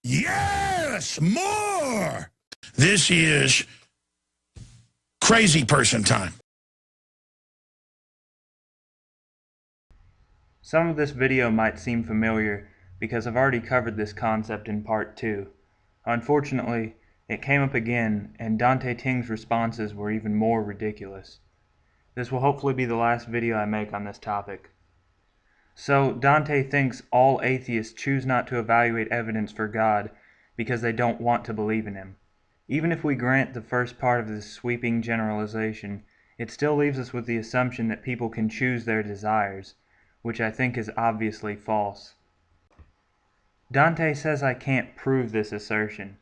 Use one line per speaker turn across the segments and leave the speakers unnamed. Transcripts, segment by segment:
Yes, more! This is crazy person time.
Some of this video might seem familiar because I've already covered this concept in part 2. Unfortunately, it came up again, and Dante Ting's responses were even more ridiculous. This will hopefully be the last video I make on this topic. So, Dante thinks all atheists choose not to evaluate evidence for God because they don't want to believe in Him. Even if we grant the first part of this sweeping generalization, it still leaves us with the assumption that people can choose their desires, which I think is obviously false. Dante says I can't prove this assertion.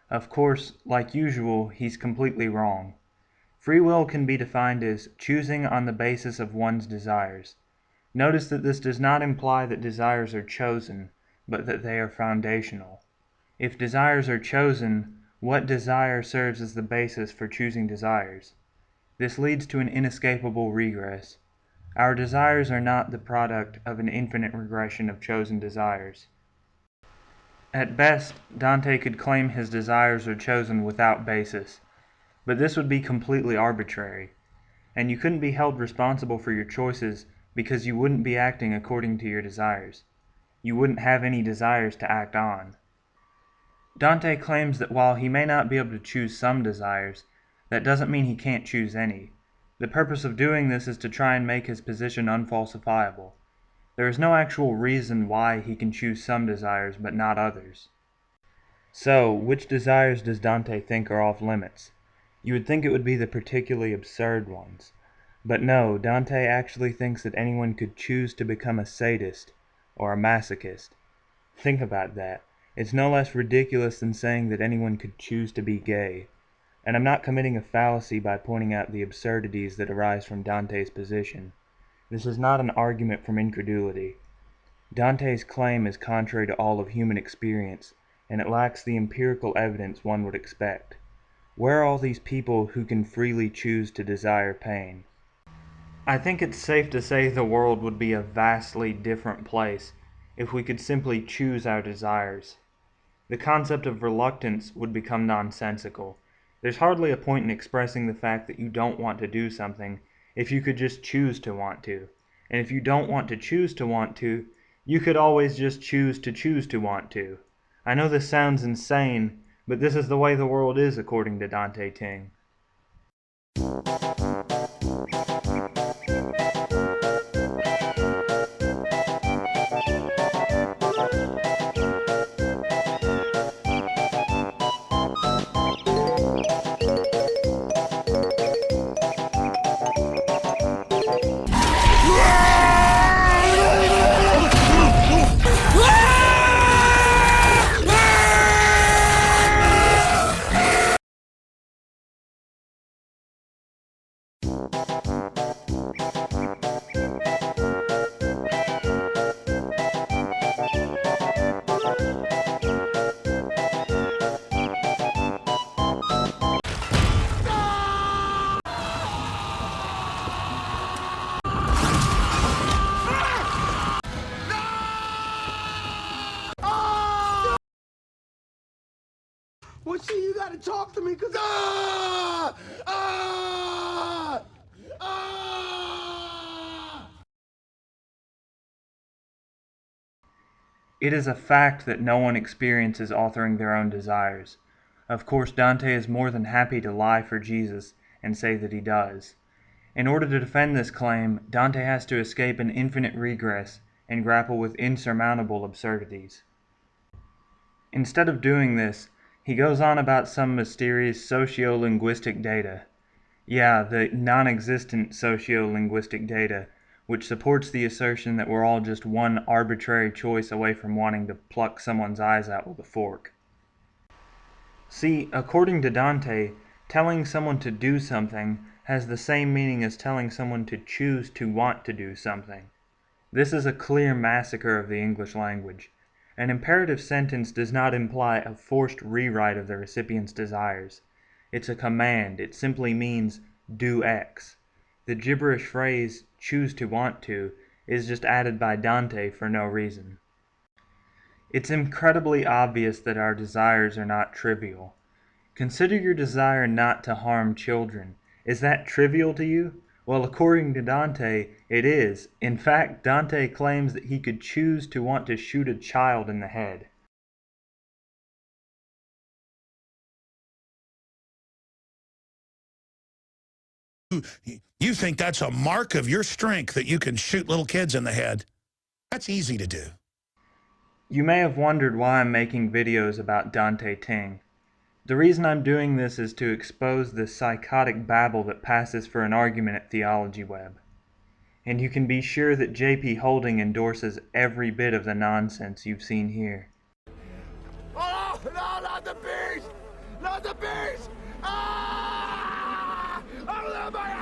Of course, like usual, he's completely wrong. Free will can be defined as choosing on the basis of one's desires. Notice that this does not imply that desires are chosen, but that they are foundational. If desires are chosen, what desire serves as the basis for choosing desires? This leads to an inescapable regress. Our desires are not the product of an infinite regression of chosen desires. At best, Dante could claim his desires are chosen without basis, but this would be completely arbitrary, and you couldn't be held responsible for your choices because you wouldn't be acting according to your desires. You wouldn't have any desires to act on. Dante claims that while he may not be able to choose some desires, that doesn't mean he can't choose any. The purpose of doing this is to try and make his position unfalsifiable. There is no actual reason why he can choose some desires but not others. So, which desires does Dante think are off limits? You would think it would be the particularly absurd ones. But no, Dante actually thinks that anyone could choose to become a sadist or a masochist. Think about that. It's no less ridiculous than saying that anyone could choose to be gay. And I'm not committing a fallacy by pointing out the absurdities that arise from Dante's position. This is not an argument from incredulity. Dante's claim is contrary to all of human experience, and it lacks the empirical evidence one would expect. Where are all these people who can freely choose to desire pain? I think it's safe to say the world would be a vastly different place if we could simply choose our desires. The concept of reluctance would become nonsensical. There's hardly a point in expressing the fact that you don't want to do something if you could just choose to want to. And if you don't want to choose to want to, you could always just choose to want to. I know this sounds insane, but this is the way the world is according to Dante Ting.
Well, see, you gotta talk to me, cause
It is a fact that no one experiences authoring their own desires. Of course, Dante is more than happy to lie for Jesus and say that he does. In order to defend this claim, Dante has to escape an infinite regress and grapple with insurmountable absurdities. Instead of doing this, he goes on about some mysterious socio-linguistic data. Yeah, the non-existent socio-linguistic data, which supports the assertion that we're all just one arbitrary choice away from wanting to pluck someone's eyes out with a fork. See, according to Dante, telling someone to do something has the same meaning as telling someone to choose to want to do something. This is a clear massacre of the English language. An imperative sentence does not imply a forced rewrite of the recipient's desires. It's a command. It simply means, do X. The gibberish phrase, choose to want to, is just added by Dante for no reason. It's incredibly obvious that our desires are not trivial. Consider your desire not to harm children. Is that trivial to you? Well, according to Dante, it is. In fact, Dante claims that he could choose to want to shoot a child in the head.
You think that's a mark of your strength that you can shoot little kids in the head? That's easy to do.
You may have wondered why I'm making videos about Dante Ting. The reason I'm doing this is to expose the psychotic babble that passes for an argument at Theology Web. And you can be sure that J.P. Holding endorses every bit of the nonsense you've seen here.
Oh, no, not the beast! Not the beast! Ah! I'm my